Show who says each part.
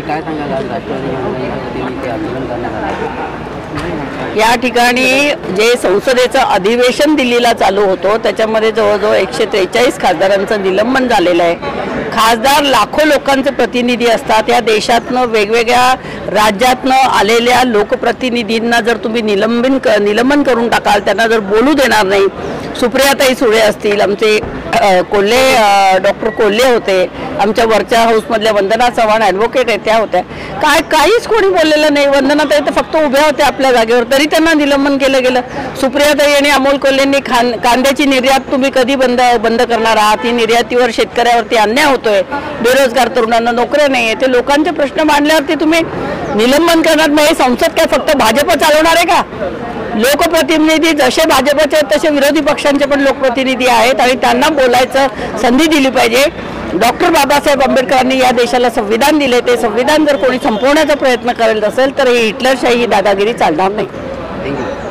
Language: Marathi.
Speaker 1: काय सांगाल आज राष्ट्रवादी आंदोलन करण्यात आलं?
Speaker 2: या ठिकाणी जे संसदेचं अधिवेशन दिल्लीला चालू होतं त्याच्यामध्ये जवळजवळ 143 खासदारांचं निलंबन झालेलं आहे। खासदार लाखो लोकांचे प्रतिनिधी असतात। या देशातनं वेगवेगळ्या राज्यातनं आलेल्या लोकप्रतिनिधींना जर तुम्ही निलंबन करून टाकाल, त्यांना जर बोलू देणार नाही, सुप्रियाताई सुळे असतील, आमचे कोल्हे डॉक्टर कोल्हे होते, आमच्या वरच्या हाऊसमधल्या वंदना चव्हाण ॲडव्होकेट आहेत त्या होत्या, काहीच कोणी बोललेलं नाही। वंदनाताई तर फक्त उभ्या होत्या आपल्या जागेवर, तरी त्यांना निलंबन केलं गेलं। सुप्रियाताई आणि अमोल कोल्हेंनी कांद्याची निर्यात तुम्ही कधी बंद करणार आहात? ही निर्यातीवर शेतकऱ्यावरती अन्याय होतोय, बेरोजगार तरुणांना नोकऱ्या नाही आहे, ते लोकांचे प्रश्न मांडल्यावरती तुम्ही निलंबन करणार नाही। संसद काय फक्त भाजप चालवणार आहे का? लोकप्रतिनिधी जसे भाजपचे आहेत तसे विरोधी पक्षांचे पण लोकप्रतिनिधी आहेत आणि त्यांना बोलायचं संधी दिली पाहिजे। डॉक्टर बाबासाहेब आंबेडकरांनी या देशाला संविधान दिले, ते संविधान जर कोणी संपवण्याचा प्रयत्न करत असेल तर ही हिटलरशाही, ही दादागिरी चालणार नाही।
Speaker 1: थँक्यू।